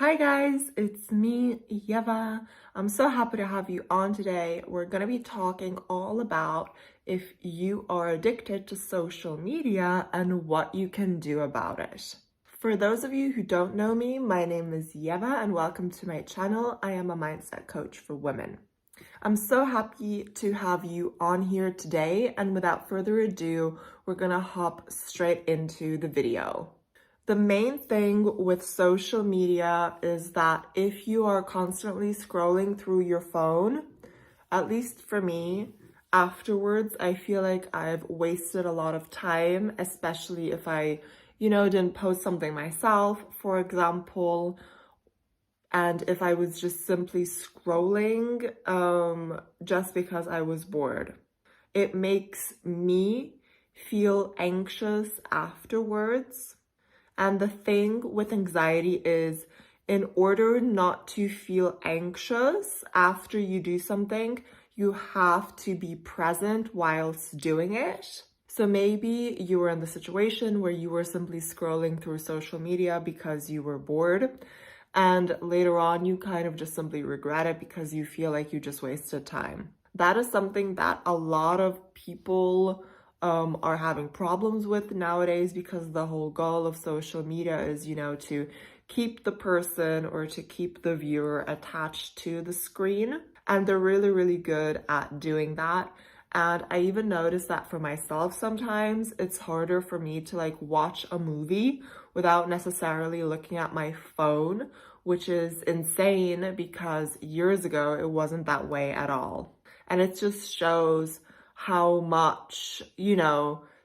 Hi guys, it's me, Yeva. I'm so happy to have you on today. We're going to be talking all about if you are addicted to social media and what you can do about it. For those of you who don't know me, my name is Yeva and welcome to my channel. I am a mindset coach for women. I'm so happy to have you on here today, and without further ado, we're going to hop straight into the video. The main thing with social media is that if you are constantly scrolling through your phone, at least for me, afterwards, I feel like I've wasted a lot of time, especially if I, didn't post something myself, for example, and if I was just simply scrolling just because I was bored. It makes me feel anxious afterwards. And the thing with anxiety is, in order not to feel anxious after you do something, you have to be present whilst doing it. So maybe you were in the situation where you were simply scrolling through social media because you were bored, and later on you kind of just simply regret it because you feel like you just wasted time. That is something that a lot of people are having problems with nowadays, because the whole goal of social media is, to keep the person or to keep the viewer attached to the screen. And they're really, really good at doing that. And I even noticed that for myself, sometimes it's harder for me to watch a movie without necessarily looking at my phone, which is insane because years ago it wasn't that way at all. And it just shows how much,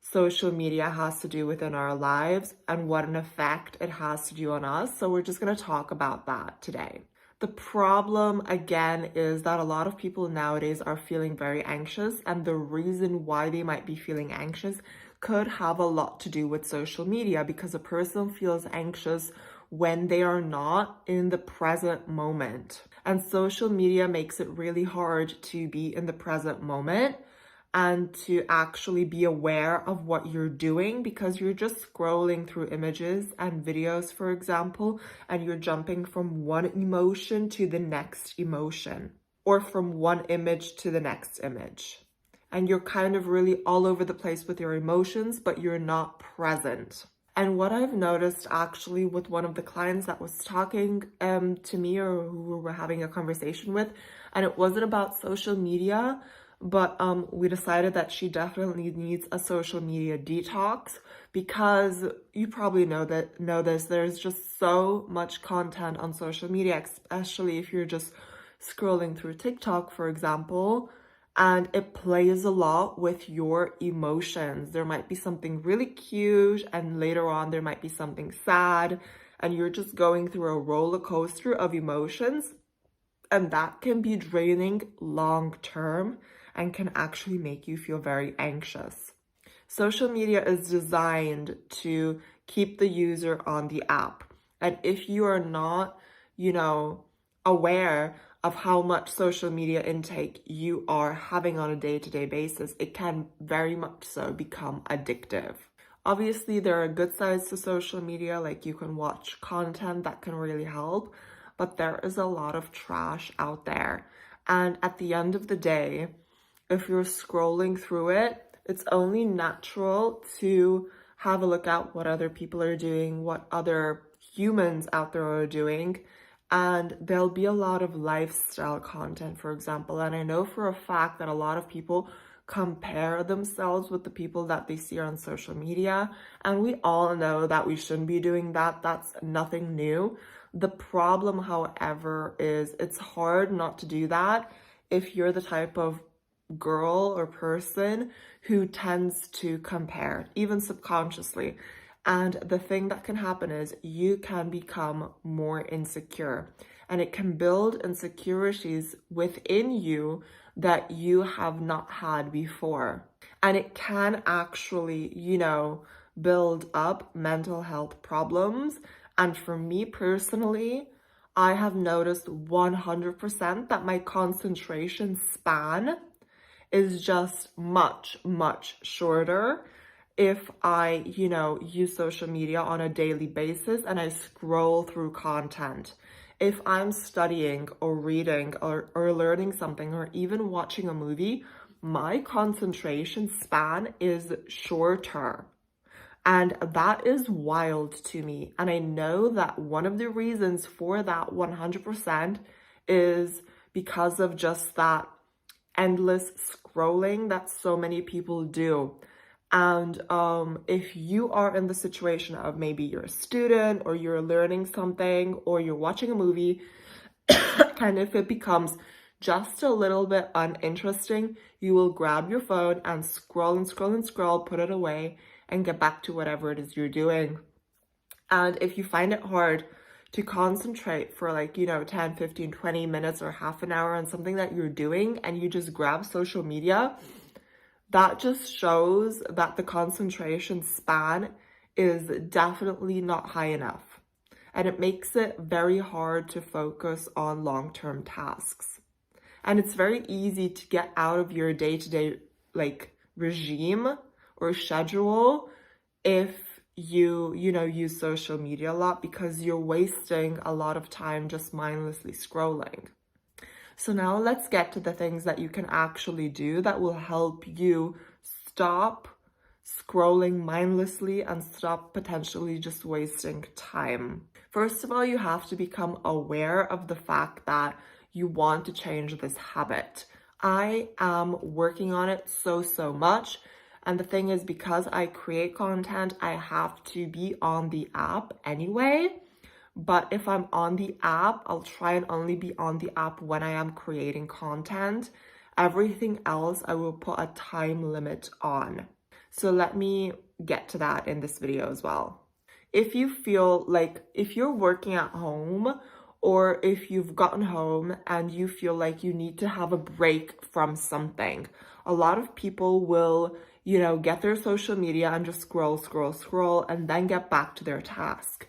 social media has to do within our lives and what an effect it has to do on us. So we're just going to talk about that today. The problem, again, is that a lot of people nowadays are feeling very anxious, and the reason why they might be feeling anxious could have a lot to do with social media, because a person feels anxious when they are not in the present moment. And social media makes it really hard to be in the present moment and to actually be aware of what you're doing, because you're just scrolling through images and videos, for example, and you're jumping from one emotion to the next emotion, or from one image to the next image. And you're kind of really all over the place with your emotions, but you're not present. And what I've noticed actually with one of the clients that was talking to me, or who we were having a conversation with, and it wasn't about social media, but we decided that she definitely needs a social media detox, because you probably know this, there's just so much content on social media, especially if you're just scrolling through TikTok, for example, and it plays a lot with your emotions. There might be something really cute, and later on there might be something sad, and you're just going through a roller coaster of emotions, and that can be draining long term and can actually make you feel very anxious. Social media is designed to keep the user on the app. And if you are not, aware of how much social media intake you are having on a day-to-day basis, it can very much so become addictive. Obviously, there are good sides to social media, like you can watch content that can really help, but there is a lot of trash out there. And at the end of the day, if you're scrolling through it, it's only natural to have a look at what other people are doing, what other humans out there are doing, and there'll be a lot of lifestyle content, for example. And I know for a fact that a lot of people compare themselves with the people that they see on social media, and we all know that we shouldn't be doing that. That's nothing new. The problem, however, is it's hard not to do that if you're the type of girl or person who tends to compare, even subconsciously. And the thing that can happen is you can become more insecure, and it can build insecurities within you that you have not had before. And it can actually, build up mental health problems. And for me personally, I have noticed 100% that my concentration span is just much, much shorter if I, use social media on a daily basis and I scroll through content. If I'm studying or reading or learning something or even watching a movie, my concentration span is shorter. And that is wild to me. And I know that one of the reasons for that 100% is because of just that endless scrolling that so many people do. And if you are in the situation of maybe you're a student or you're learning something or you're watching a movie, and if it becomes just a little bit uninteresting, you will grab your phone and scroll and scroll and scroll, put it away, and get back to whatever it is you're doing. And if you find it hard to concentrate for 10, 15, 20 minutes or half an hour on something that you're doing and you just grab social media, that just shows that the concentration span is definitely not high enough. And it makes it very hard to focus on long-term tasks. And it's very easy to get out of your day-to-day regime or schedule if you use social media a lot, because you're wasting a lot of time just mindlessly scrolling. So now let's get to the things that you can actually do that will help you stop scrolling mindlessly and stop potentially just wasting time. First of all, you have to become aware of the fact that you want to change this habit. I am working on it so much. And the thing is, because I create content, I have to be on the app anyway. But if I'm on the app, I'll try and only be on the app when I am creating content. Everything else, I will put a time limit on. So let me get to that in this video as well. If you feel if you're working at home, or if you've gotten home and you feel like you need to have a break from something, a lot of people will, get their social media and just scroll, and then get back to their task.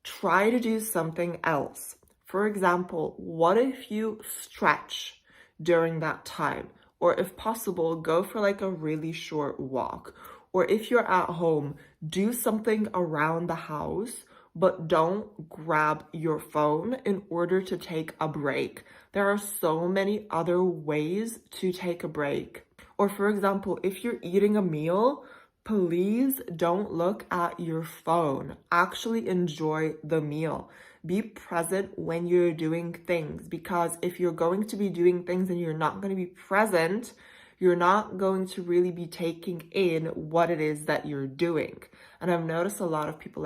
Try to do something else. For example, what if you stretch during that time? Or if possible, go for a really short walk. Or if you're at home, do something around the house, but don't grab your phone in order to take a break. There are so many other ways to take a break. Or for example, if you're eating a meal, please don't look at your phone. Actually enjoy the meal. Be present when you're doing things, because if you're going to be doing things and you're not going to be present, you're not going to really be taking in what it is that you're doing. And I've noticed a lot of people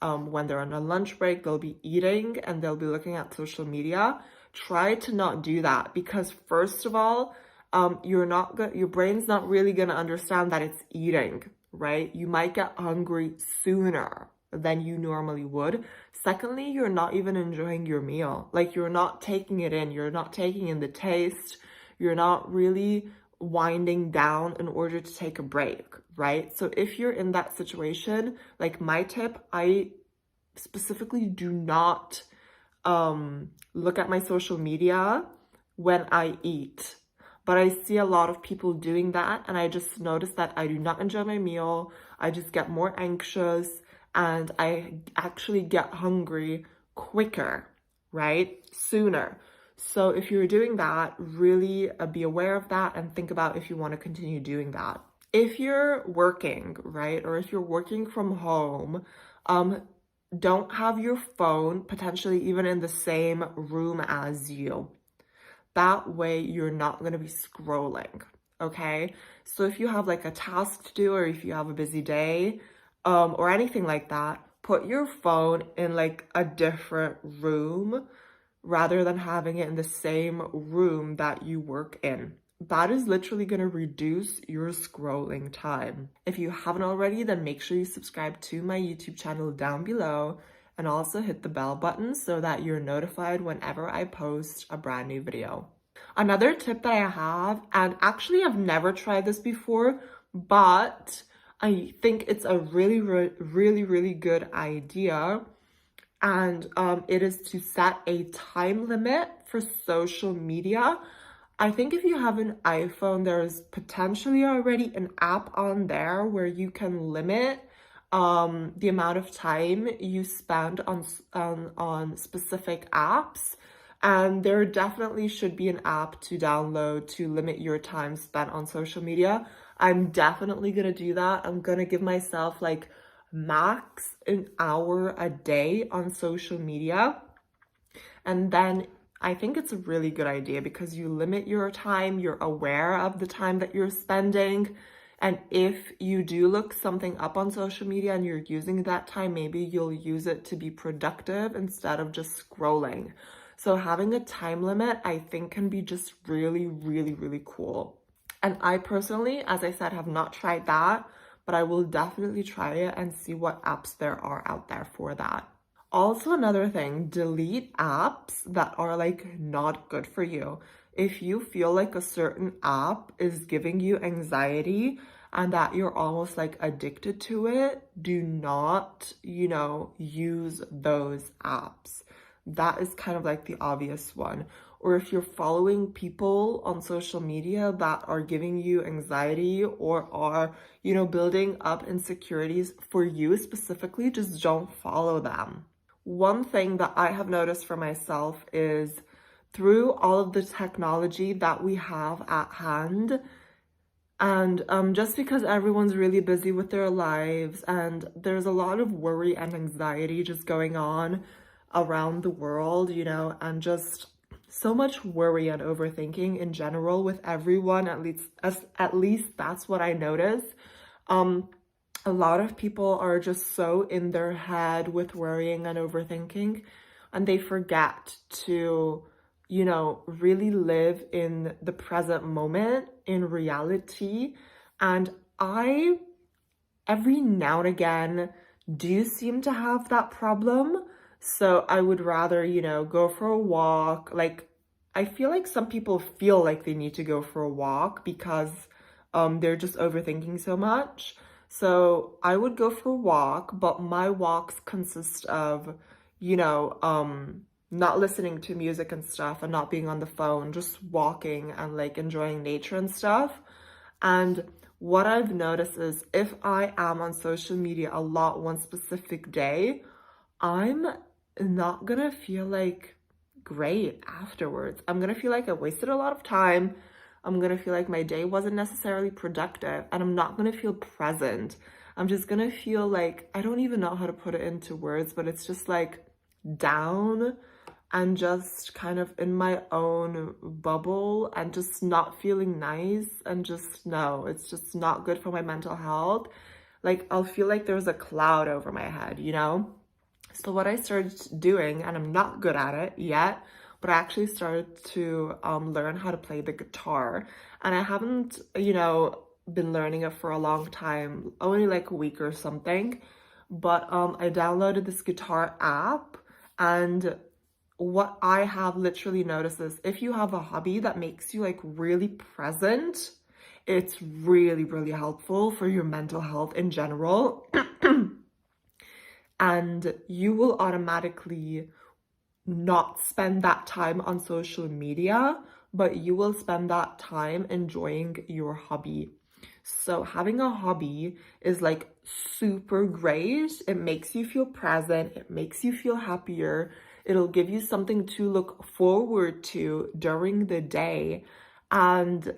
when they're on a lunch break, they'll be eating and they'll be looking at social media. Try to not do that, because first of all, your brain's not really going to understand that it's eating, right? You might get hungry sooner than you normally would. Secondly, you're not even enjoying your meal. You're not taking it in. You're not taking in the taste. You're not really winding down in order to take a break, right? So if you're in that situation, my tip, I specifically do not look at my social media when I eat. But I see a lot of people doing that, and I just notice that I do not enjoy my meal. I just get more anxious, and I actually get hungry quicker, right? Sooner. So if you're doing that, really be aware of that and think about if you want to continue doing that. If you're working, right, or if you're working from home, don't have your phone potentially even in the same room as you. That way you're not going to be scrolling, okay? So if you have a task to do, or if you have a busy day, or anything like that, put your phone in a different room rather than having it in the same room that you work in. That is literally going to reduce your scrolling time. If you haven't already, then make sure you subscribe to my YouTube channel down below, and also hit the bell button so that you're notified whenever I post a brand new video. Another tip that I have, and actually I've never tried this before, but I think it's a really good idea, and it is to set a time limit for social media. I think if you have an iPhone, there's potentially already an app on there where you can limit the amount of time you spend on specific apps. And there definitely should be an app to download to limit your time spent on social media. I'm definitely gonna do that. I'm gonna give myself like max an hour a day on social media. And then I think it's a really good idea because you limit your time, you're aware of the time that you're spending. And if you do look something up on social media and you're using that time, maybe you'll use it to be productive instead of just scrolling. So having a time limit, I think, can be just really, really, really cool. And I personally, as I said, have not tried that, but I will definitely try it and see what apps there are out there for that. Also, another thing, delete apps that are like not good for you. If you feel like a certain app is giving you anxiety and that you're almost like addicted to it, do not, use those apps. That is kind of like the obvious one. Or if you're following people on social media that are giving you anxiety or are, building up insecurities for you specifically, just don't follow them. One thing that I have noticed for myself is through all of the technology that we have at hand, and just because everyone's really busy with their lives and there's a lot of worry and anxiety just going on around the world, and just so much worry and overthinking in general with everyone, at least that's what I notice. A lot of people are just so in their head with worrying and overthinking, and they forget to, really live in the present moment, in reality. And I, every now and again, do seem to have that problem. So I would rather, go for a walk. Like, I feel like some people feel like they need to go for a walk because they're just overthinking so much. So I would go for a walk, but my walks consist of, not listening to music and stuff and not being on the phone, just walking and like enjoying nature and stuff. And what I've noticed is if I am on social media a lot one specific day, I'm not gonna feel like great afterwards. I'm gonna feel like I wasted a lot of time. I'm gonna feel like my day wasn't necessarily productive, and I'm not gonna feel present. I'm just gonna feel like, I don't even know how to put it into words, but it's just like down and just kind of in my own bubble and just not feeling nice, and just no, it's just not good for my mental health. Like, I'll feel like there's a cloud over my head, So what I started doing, and I'm not good at it yet, but I actually started to learn how to play the guitar. And I haven't, been learning it for a long time, only like a week or something. But I downloaded this guitar app, and what I have literally noticed is if you have a hobby that makes you like really present, it's really, really helpful for your mental health in general. And you will automatically not spend that time on social media, but you will spend that time enjoying your hobby. So having a hobby is like super great. It makes you feel present. It makes you feel happier. It'll give you something to look forward to during the day. And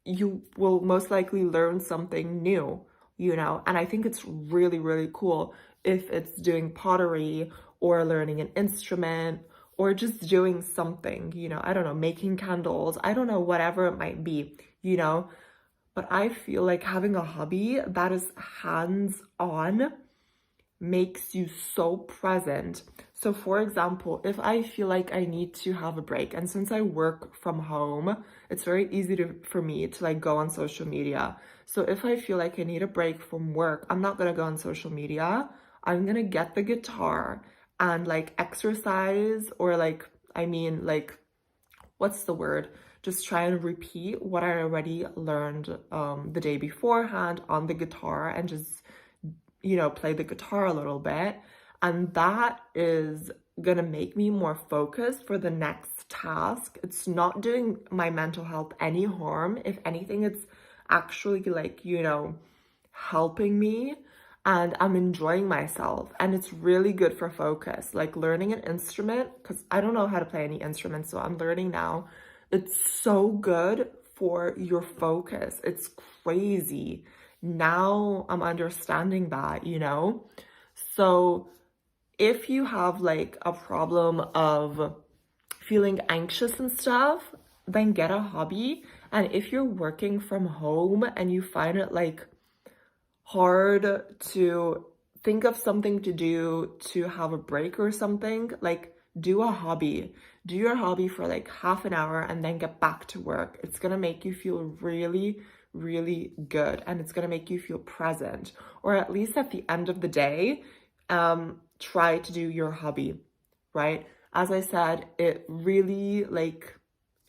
you will most likely learn something new, and I think it's really, really cool if it's doing pottery or learning an instrument or just doing something, I don't know, making candles, I don't know, whatever it might be, but I feel like having a hobby that is hands-on makes you so present. So for example, if I feel like I need to have a break, and since I work from home, it's very easy for me to like go on social media. So if I feel like I need a break from work, I'm not gonna go on social media. I'm gonna get the guitar and like exercise, or like, what's the word? Just try and repeat what I already learned the day beforehand on the guitar, and just, play the guitar a little bit. And that is gonna make me more focused for the next task. It's not doing my mental health any harm. If anything, it's actually like, helping me, and I'm enjoying myself. And it's really good for focus. Like learning an instrument, because I don't know how to play any instruments, so I'm learning now. It's so good for your focus. It's crazy. Now I'm understanding that. So if you have like a problem of feeling anxious and stuff, then get a hobby. And if you're working from home and you find it like hard to think of something to do to have a break or something, like do a hobby. Do your hobby for like half an hour and then get back to work. It's gonna make you feel really, really good, and it's gonna make you feel present. Or at least at the end of the day, try to do your hobby, right? As I said, it really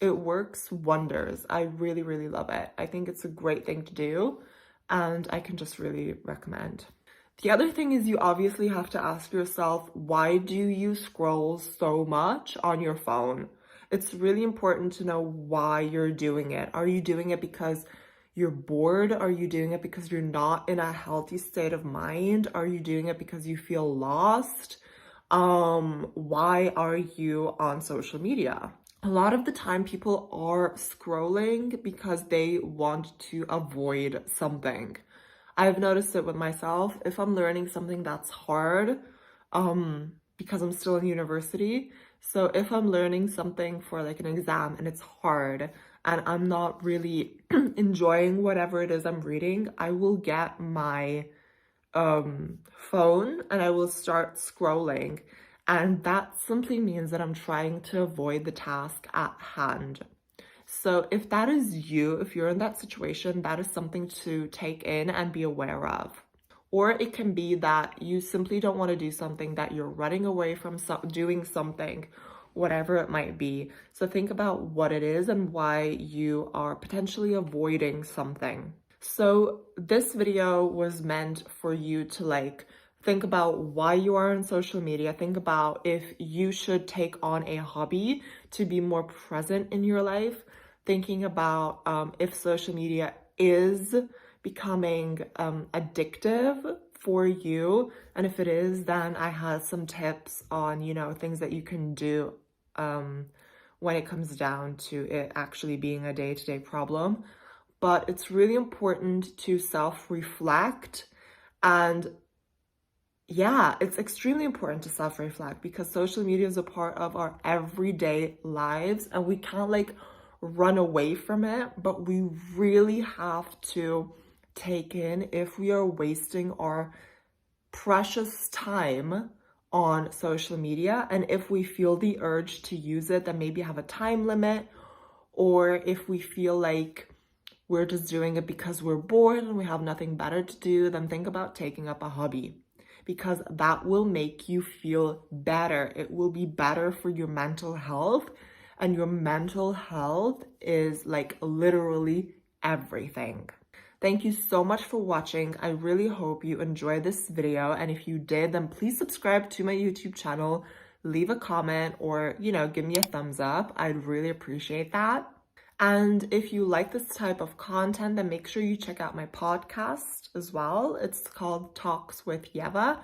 it works wonders. I really, really love it. I think it's a great thing to do, and I can just really recommend. The other thing is you obviously have to ask yourself, why do you scroll so much on your phone? It's really important to know why you're doing it. Are you doing it because you're bored? Are you doing it because you're not in a healthy state of mind? Are you doing it because you feel lost? Why are you on social media? A lot of the time people are scrolling because they want to avoid something. I've noticed it with myself. If I'm learning something that's hard, because I'm still in university, so if I'm learning something for like an exam and it's hard and I'm not really enjoying whatever it is I'm reading, I will get my phone and I will start scrolling. And that simply means that I'm trying to avoid the task at hand. So if that is you, if you're in that situation, that is something to take in and be aware of. Or it can be that you simply don't want to do something, that you're running away from doing something, whatever it might be. So think about what it is and why you are potentially avoiding something. So this video was meant for you to think about why you are on social media. Think about if you should take on a hobby to be more present in your life. Thinking about if social media is becoming addictive for you. And if it is, then I have some tips on, things that you can do when it comes down to it actually being a day-to-day problem. But it's really important to self-reflect. And yeah, it's extremely important to self-reflect because social media is a part of our everyday lives and we can't run away from it, but we really have to take in if we are wasting our precious time on social media. And if we feel the urge to use it, then maybe have a time limit. Or if we feel like we're just doing it because we're bored and we have nothing better to do, then think about taking up a hobby, because that will make you feel better. It will be better for your mental health. And your mental health is literally everything. Thank you so much for watching. I really hope you enjoyed this video. And if you did, then please subscribe to my YouTube channel, leave a comment, or, give me a thumbs up. I'd really appreciate that. And if you like this type of content, then make sure you check out my podcast as well. It's called Talks with Yeva.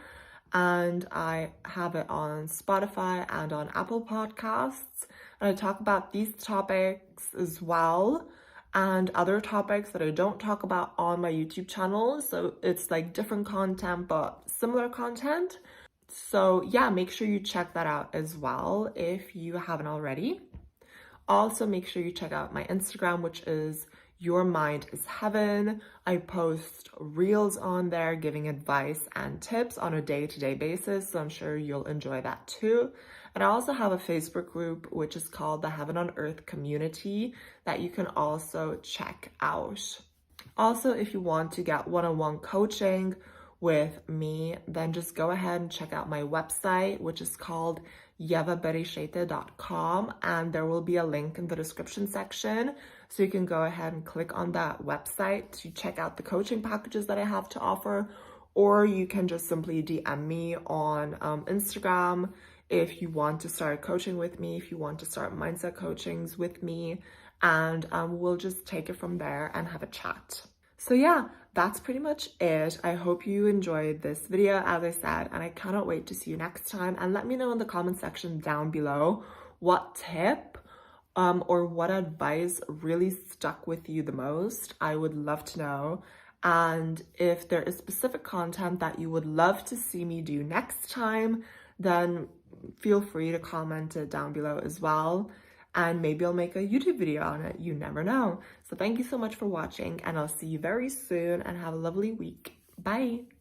And I have it on Spotify and on Apple Podcasts. And I talk about these topics as well and other topics that I don't talk about on my YouTube channel. So it's different content, but similar content. So yeah, make sure you check that out as well if you haven't already. Also, make sure you check out my Instagram, which is Your Mind is Heaven. I post reels on there giving advice and tips on a day-to-day basis, so I'm sure you'll enjoy that too. And I also have a Facebook group, which is called the Heaven on Earth Community, that you can also check out. Also, if you want to get one-on-one coaching with me, then just go ahead and check out my website, which is called yevaberishete.com, and there will be a link in the description section, so you can go ahead and click on that website to check out the coaching packages that I have to offer, or you can just simply DM me on Instagram if you want to start coaching with me, if you want to start mindset coachings with me, and we'll just take it from there and have a chat. So yeah, that's pretty much it. I hope you enjoyed this video, as I said, and I cannot wait to see you next time. And let me know in the comment section down below what tip or what advice really stuck with you the most. I would love to know. And if there is specific content that you would love to see me do next time, then feel free to comment it down below as well. And maybe I'll make a YouTube video on it. You never know. So thank you so much for watching, and I'll see you very soon, and have a lovely week. Bye.